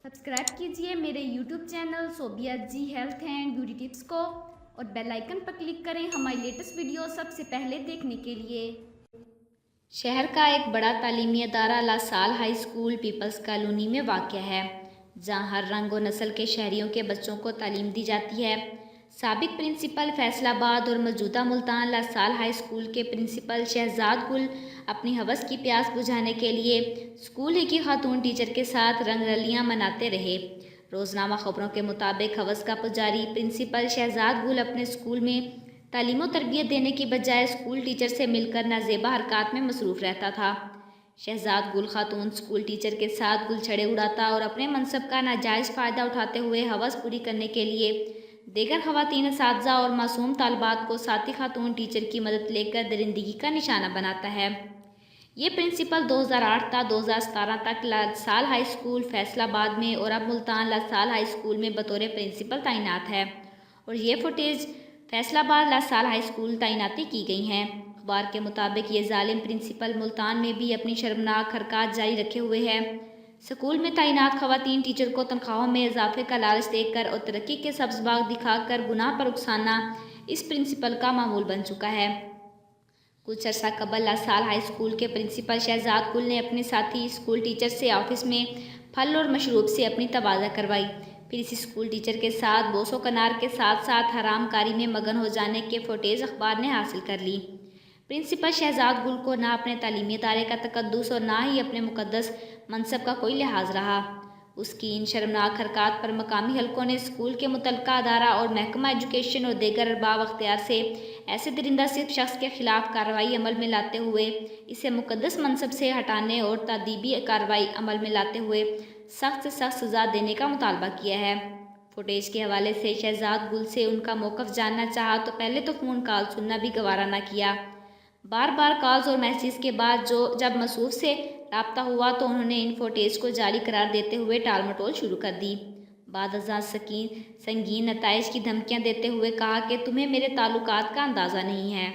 Subscribe कीजिए मेरे YouTube channel Sobia ji health and beauty tips को और बेल आइकन पर क्लिक करें हमारी लेटेस्ट वीडियो सबसे पहले देखने के लिए। शहर का एक बड़ा तालीमी अदारा La Salle high school Peoples Colony में वाक़या है, जहां हर रंग और नस्ल के शहरियों के बच्चों को तालीम दी जाती है। साबिक प्रिंसिपल फैसलाबाद और मौजूदा मुल्तान लासाल हाई स्कूल के प्रिंसिपल शहजाद गुल अपनी हवस की प्यास बुझाने के लिए स्कूल ही की खातून टीचर के साथ रंगरलियां मनाते रहे। रोज़नामा खबरों के मुताबिक हवस का पुजारी प्रिंसिपल शहजाद गुल अपने स्कूल में तालीम और तरबियत देने की बजाय स्कूल टीचर से मिलकर नाजेबा हरकत में मसरूफ़ रहता था। शहजाद गुल खातून स्कूल टीचर के साथ गुलछड़े उड़ाता और अपने मनसब का नाजायज़ फ़ायदा उठाते हुए हवस पूरी करने के लिए देगर ख़वातीन असातिज़ा और मासूम तालबात को साथी खातून टीचर की मदद लेकर दरिंदगी का निशाना बनाता है। ये प्रिंसिपल 2008 था 2017 तक लासाल हाई स्कूल फैसलाबाद में और अब मुल्तान लासाल हाई स्कूल में बतौर प्रिंसिपल तैनात है और ये footage Faisalabad LaSalle high school तैनाती की गई हैं। अखबार के मुताबिक ये जालिम प्रिंसिपल मुल्तान में भी अपनी शर्मनाक हरकत जारी रखे हुए है। स्कूल में तैनात खवातीन टीचर को तनख्वाहों में इजाफे का लालच देकर और तरक्की के सब्ज़ बाग दिखाकर गुनाह पर उकसाना इस प्रिंसिपल का मामूल बन चुका है। कुछ अर्सा कबल लासाल हाई स्कूल के प्रिंसिपल शहजाद गुल ने अपने साथी स्कूल टीचर से ऑफिस में फल और मशरूब से अपनी तबादला करवाई। फिर इसी स्कूल टीचर के साथ बोसो कनार के साथ साथ हरामकारी में मगन हो जाने के फुटेज अखबार ने हासिल कर ली। प्रिंसिपल शहजाद गुल को ना अपने तालीमी इदारे का तकद्दुस और ना ही अपने मुकद्दस मनसब का कोई लिहाज रहा। उसकी इन शर्मनाक हरकत पर मकामी हलकों ने स्कूल के मुतल्लिका अदारा और महकमा एजुकेशन और देगर अरबाब अख्तियार से ऐसे दरिंदा सिर्फ शख्स के खिलाफ कार्रवाई अमल में लाते हुए इसे मुकद्दस मनसब से हटाने और तादीबी कार्रवाई अमल में लाते हुए सख्त से सख्त सज़ा देने का मुतालबा किया है। फुटेज के हवाले से शहजाद गुल से उनका मौक़िफ़ जानना चाहा तो पहले तो फ़ोन कॉल सुनना भी गवारा न किया। बार बार कॉल्स और मैसेज के बाद जब मसूफ से राब्ता हुआ तो उन्होंने इन फुटेज को जाली करार देते हुए टाल मटोल शुरू कर दी। बाद अज़ां संगीन नताइज की धमकियां देते हुए कहा कि तुम्हें मेरे ताल्लुकात का अंदाज़ा नहीं है।